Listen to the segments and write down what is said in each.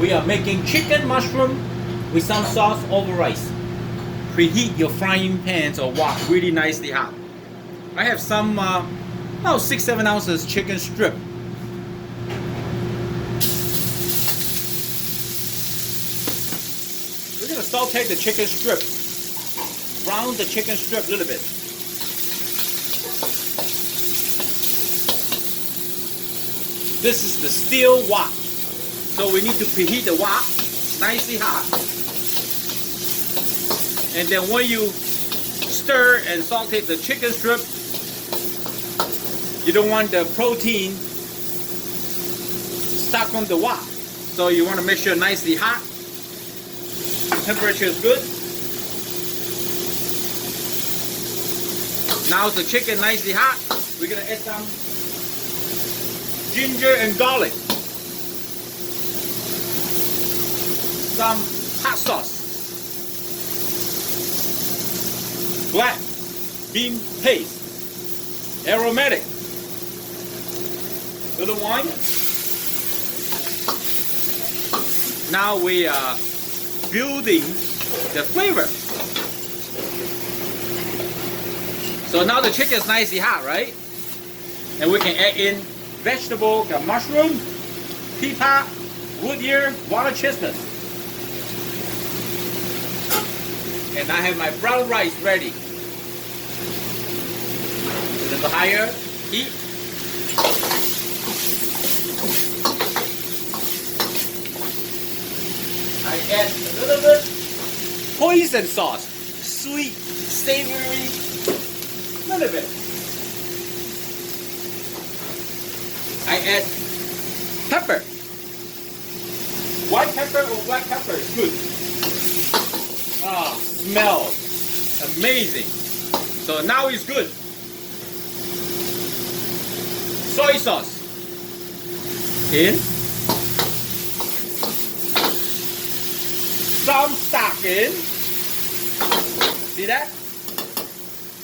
We are making chicken mushroom with some sauce over rice. Preheat your frying pans or wok really nicely hot. I have some about 6-7 ounces chicken strip. We're gonna saute the chicken strip. Brown the chicken strip a little bit. This is the steel wok, so we need to preheat the wok nicely hot. And then when you stir and saute the chicken strip, you don't want the protein stuck on the wok, so you want to make sure nicely hot. Temperature is good. Now the chicken nicely hot. We're gonna add some ginger and garlic, some hot sauce, black bean paste, aromatic, little wine. Now we are building the flavor. So now the chicken is nicely hot, right? And we can add in vegetable, got mushroom, pea pot, wood ear, water chestnut. And I have my brown rice ready. A little higher heat. I add a little bit hoisin sauce, sweet, savory, a little bit. I add pepper. White pepper or black pepper is good. Ah, smells amazing. So now it's good. Soy sauce in. Some stock in. See that?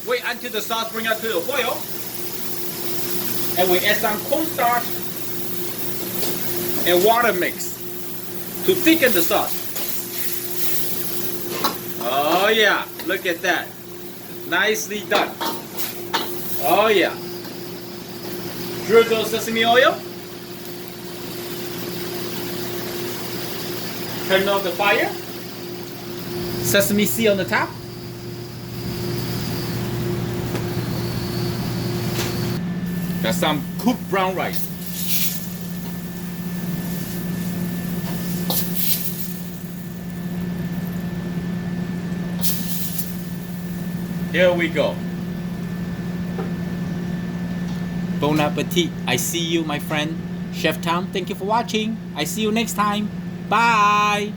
Wait until the sauce bring up to the boil. And we add some cornstarch and water mix to thicken the sauce. Oh yeah, look at that. Nicely done. Oh yeah. Drizzle sesame oil. Turn off the fire. Sesame seed on the top. Got some cooked brown rice. Here we go. Bon appetit. I see you, my friend. Chef Tom, thank you for watching. I see you next time. Bye.